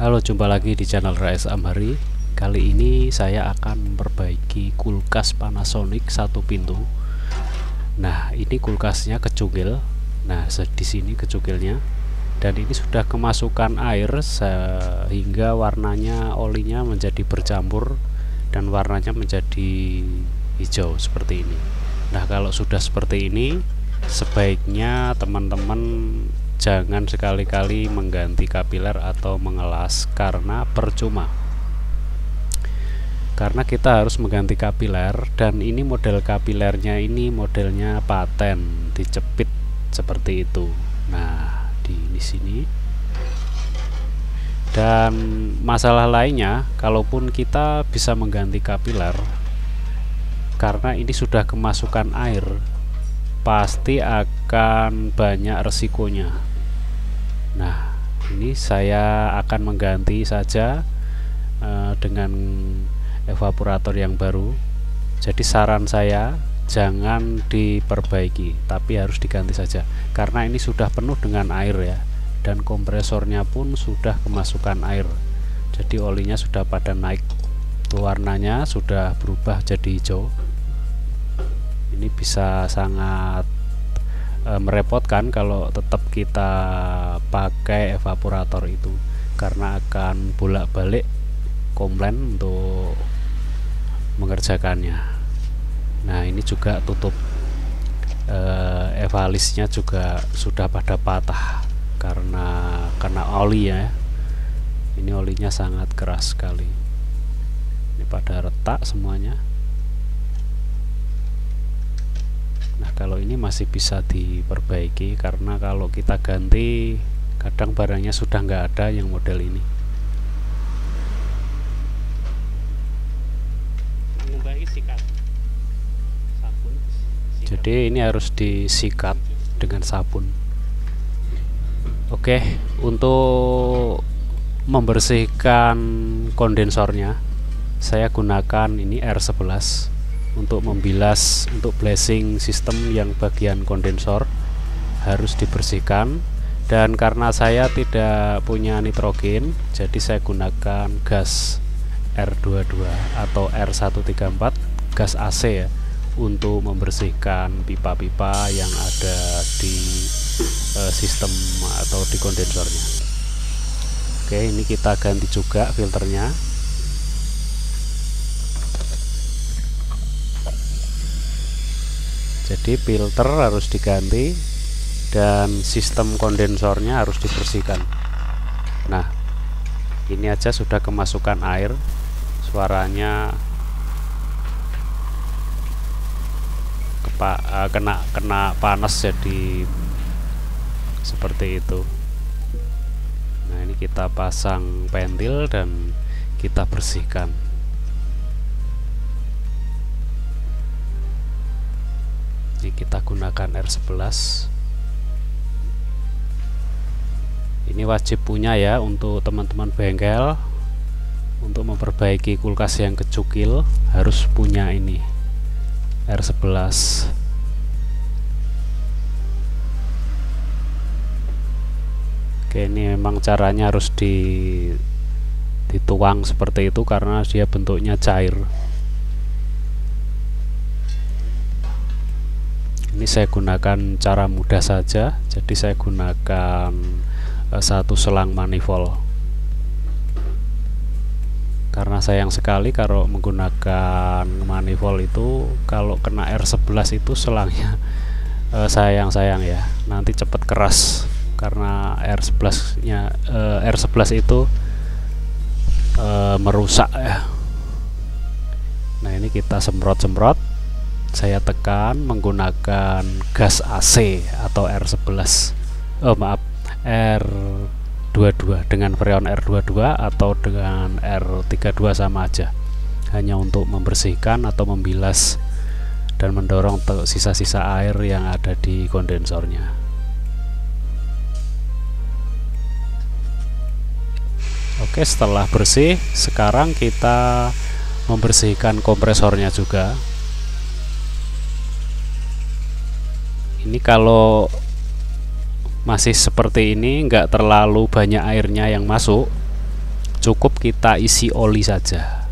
Halo, jumpa lagi di channel Rais Amhari. Kali ini saya akan memperbaiki kulkas Panasonic satu pintu. Nah, ini kulkasnya kecukil. Nah, di sini kecukilnya. Dan ini sudah kemasukan air sehingga warnanya olinya menjadi bercampur dan warnanya menjadi hijau seperti ini. Nah, kalau sudah seperti ini, sebaiknya teman-teman jangan sekali-kali mengganti kapiler atau mengelas karena percuma. Karena kita harus mengganti kapiler, dan ini model kapilernya ini modelnya paten, dicepit seperti itu. Nah, di sini. Dan masalah lainnya, kalaupun kita bisa mengganti kapiler, karena ini sudah kemasukan air, pasti akan banyak resikonya. Nah, ini saya akan mengganti saja dengan evaporator yang baru. Jadi saran saya jangan diperbaiki, tapi harus diganti saja karena ini sudah penuh dengan air ya, dan kompresornya pun sudah kemasukan air. Jadi olinya sudah pada naik, tuh warnanya sudah berubah jadi hijau. Ini bisa sangat merepotkan kalau tetap kita pakai evaporator itu, karena akan bolak-balik komplain untuk mengerjakannya. Nah, ini juga tutup evalisnya juga sudah pada patah karena kena oli ya. Ini olinya sangat keras sekali, ini pada retak semuanya. Nah, kalau ini masih bisa diperbaiki, karena kalau kita ganti kadang barangnya sudah nggak ada yang model ini. Jadi ini harus disikat dengan sabun. Oke, untuk membersihkan kondensornya saya gunakan ini R11 untuk membilas, untuk blasing sistem yang bagian kondensor harus dibersihkan. Dan karena saya tidak punya nitrogen, jadi saya gunakan gas R22 atau R134, gas AC ya, untuk membersihkan pipa-pipa yang ada di sistem atau di kondensornya. Oke, ini kita ganti juga filternya. Jadi filter harus diganti dan sistem kondensornya harus dibersihkan. Nah, ini aja sudah kemasukan air, suaranya kena panas jadi seperti itu. Nah, ini kita pasang pentil dan kita bersihkan. Ini kita gunakan R11. Ini wajib punya ya untuk teman-teman bengkel. Untuk memperbaiki kulkas yang kecukil harus punya ini R11. Oke, ini memang caranya harus dituang seperti itu karena dia bentuknya cair. Ini saya gunakan cara mudah saja, jadi saya gunakan satu selang manifold, karena sayang sekali kalau menggunakan manifold itu kalau kena R11 itu selangnya sayang ya, nanti cepat keras karena R11 itu merusak ya. Nah, ini kita semprot-semprot, saya tekan menggunakan gas AC atau R11, R22 dengan freon R22 atau dengan R32 sama aja, hanya untuk membersihkan atau membilas dan mendorong sisa-sisa air yang ada di kondensornya. Oke, setelah bersih, sekarang kita membersihkan kompresornya juga. Ini kalau masih seperti ini, nggak terlalu banyak airnya yang masuk, cukup kita isi oli saja.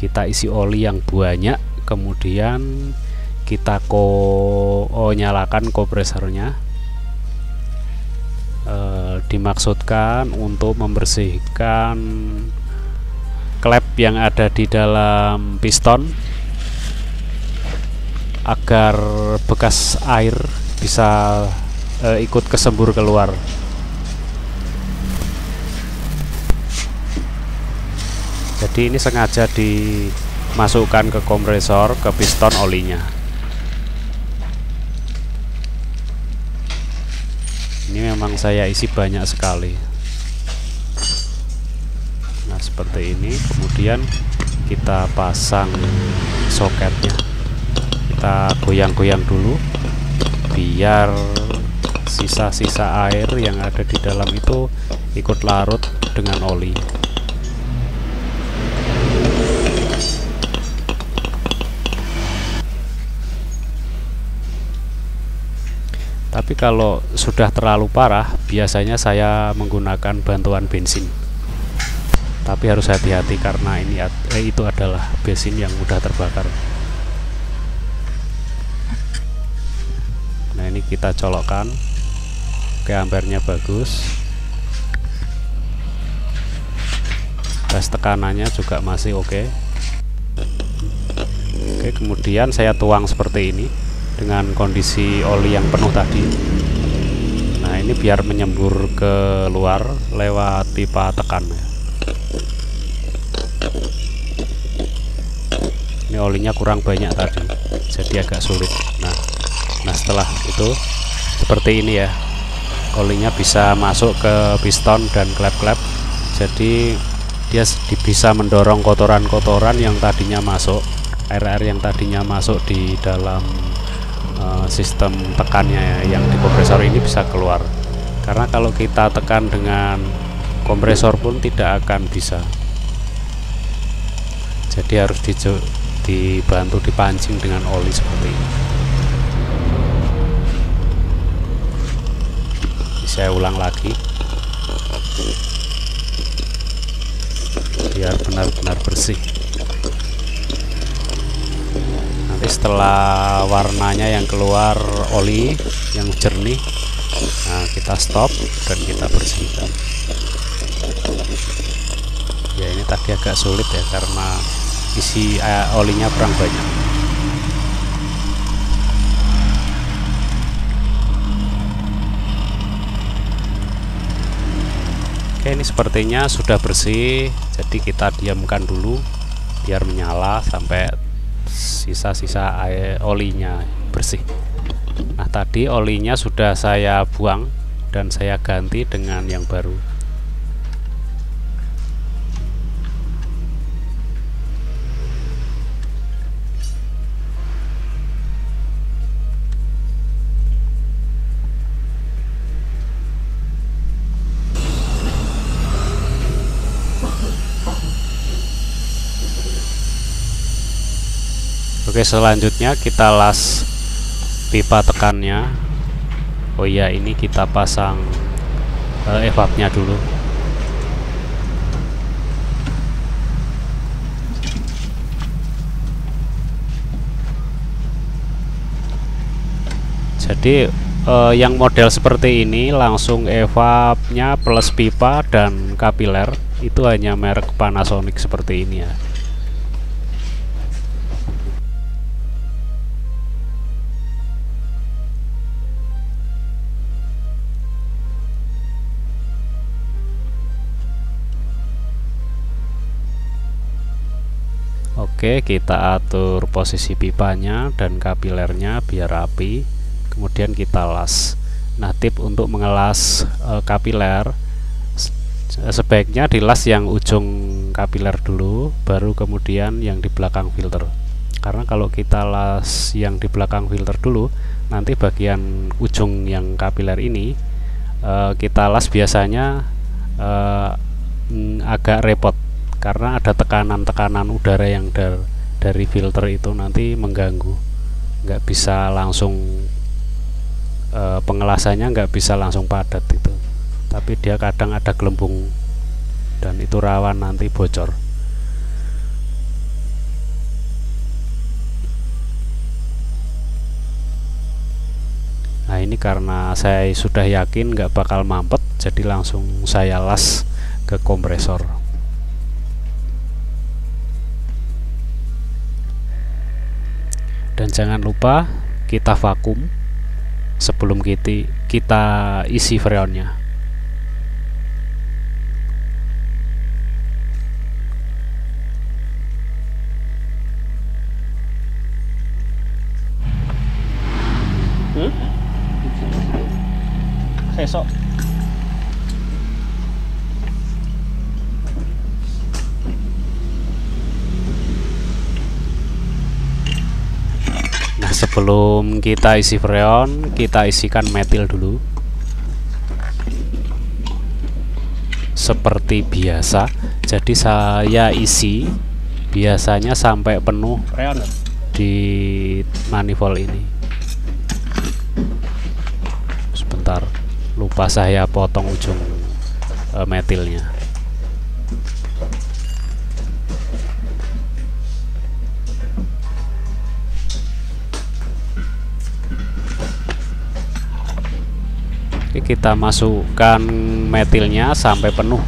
Kita isi oli yang banyak, kemudian kita nyalakan kompresornya. Dimaksudkan untuk membersihkan klep yang ada di dalam piston agar bekas air bisa ikut kesembur keluar. Jadi ini sengaja dimasukkan ke kompresor, ke piston olinya. Ini memang saya isi banyak sekali. Nah seperti ini. Kemudian kita pasang soketnya. Kita goyang-goyang dulu biar sisa-sisa air yang ada di dalam itu ikut larut dengan oli. Tapi kalau sudah terlalu parah, biasanya saya menggunakan bantuan bensin. Tapi harus hati-hati karena itu adalah bensin yang mudah terbakar. Nah ini kita colokkan. Oke, ampernya bagus. Tes tekanannya juga masih oke. Oke, kemudian saya tuang seperti ini dengan kondisi oli yang penuh tadi. Nah ini biar menyembur ke luar lewat pipa tekan. Ini olinya kurang banyak tadi, jadi agak sulit. Nah setelah itu seperti ini ya, olinya bisa masuk ke piston dan klep-klep. Jadi dia bisa mendorong kotoran-kotoran yang tadinya masuk, air-air yang tadinya masuk di dalam sistem tekannya yang di kompresor ini bisa keluar. Karena kalau kita tekan dengan kompresor pun tidak akan bisa. Jadi harus dibantu dipancing dengan oli seperti ini. Saya ulang lagi biar benar-benar bersih. Setelah warnanya yang keluar oli yang jernih, nah kita stop dan kita bersihkan. Ya ini tadi agak sulit ya karena isi olinya kurang banyak. Oke, ini sepertinya sudah bersih, jadi kita diamkan dulu biar menyala sampai sisa-sisa air olinya bersih. Nah tadi olinya sudah saya buang dan saya ganti dengan yang baru. Oke, selanjutnya kita las pipa tekannya. Oh iya, ini kita pasang evapnya dulu. Jadi yang model seperti ini langsung evapnya plus pipa dan kapiler itu hanya merek Panasonic seperti ini ya. Oke, kita atur posisi pipanya dan kapilernya biar rapi. Kemudian kita las. Nah, tip untuk mengelas kapiler sebaiknya dilas yang ujung kapiler dulu, baru kemudian yang di belakang filter. Karena kalau kita las yang di belakang filter dulu, nanti bagian ujung yang kapiler ini kita las biasanya agak repot. Karena ada tekanan-tekanan udara yang dari filter itu nanti mengganggu, nggak bisa langsung pengelasannya nggak bisa langsung padat itu, tapi dia kadang ada gelembung dan itu rawan nanti bocor. Nah ini karena saya sudah yakin nggak bakal mampet, jadi langsung saya las ke kompresor. Dan jangan lupa kita vakum sebelum kita isi freonnya. Besok nah, sebelum kita isi freon, kita isikan metil dulu seperti biasa. Jadi saya isi biasanya sampai penuh freon di manifold ini. Sebentar, lupa saya potong ujung metilnya. Oke, kita masukkan metilnya sampai penuh,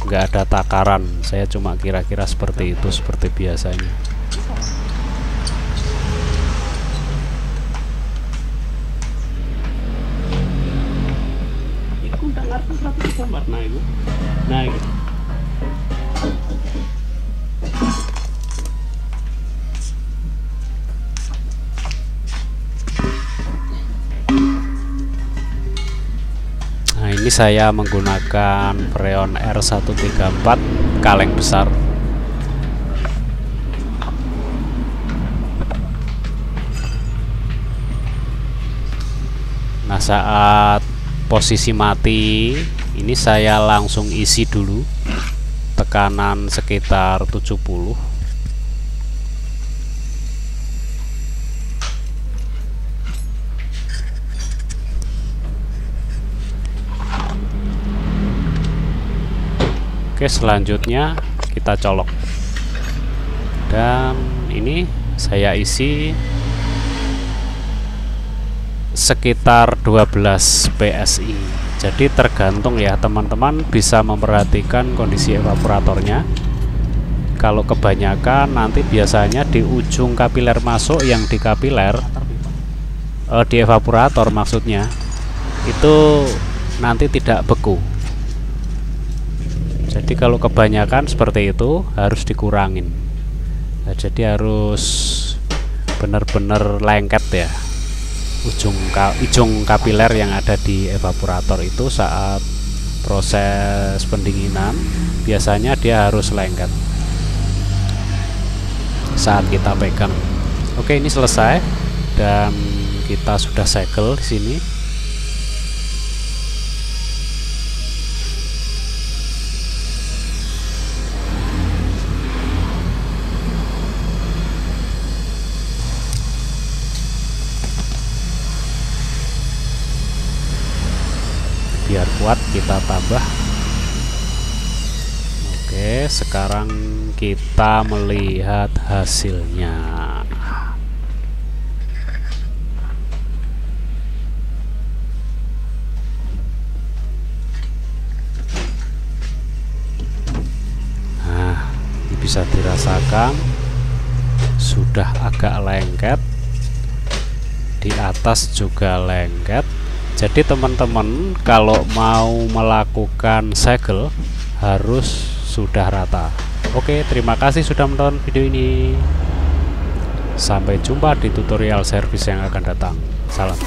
nggak ada takaran, saya cuma kira-kira seperti itu, seperti biasanya. Nah ini saya menggunakan freon R134 kaleng besar. Nah saat posisi mati ini saya langsung isi dulu, tekanan sekitar 70. Oke, selanjutnya kita colok, dan ini saya isi sekitar 12 PSI. Jadi tergantung ya, teman-teman bisa memperhatikan kondisi evaporatornya. Kalau kebanyakan nanti biasanya di ujung kapiler masuk, yang di kapiler di evaporator maksudnya, itu nanti tidak beku. Jadi kalau kebanyakan seperti itu harus dikurangin. Nah, jadi harus benar-benar lengket ya ujung kapiler yang ada di evaporator itu. Saat proses pendinginan biasanya dia harus lengket saat kita pegang. Oke, ini selesai dan kita sudah segel di sini. Biar kuat kita tambah. Oke, sekarang kita melihat hasilnya. Nah, ini bisa dirasakan sudah agak lengket, di atas juga lengket. Jadi teman-teman kalau mau melakukan segel harus sudah rata. Oke, terima kasih sudah menonton video ini. Sampai jumpa di tutorial servis yang akan datang. Salam.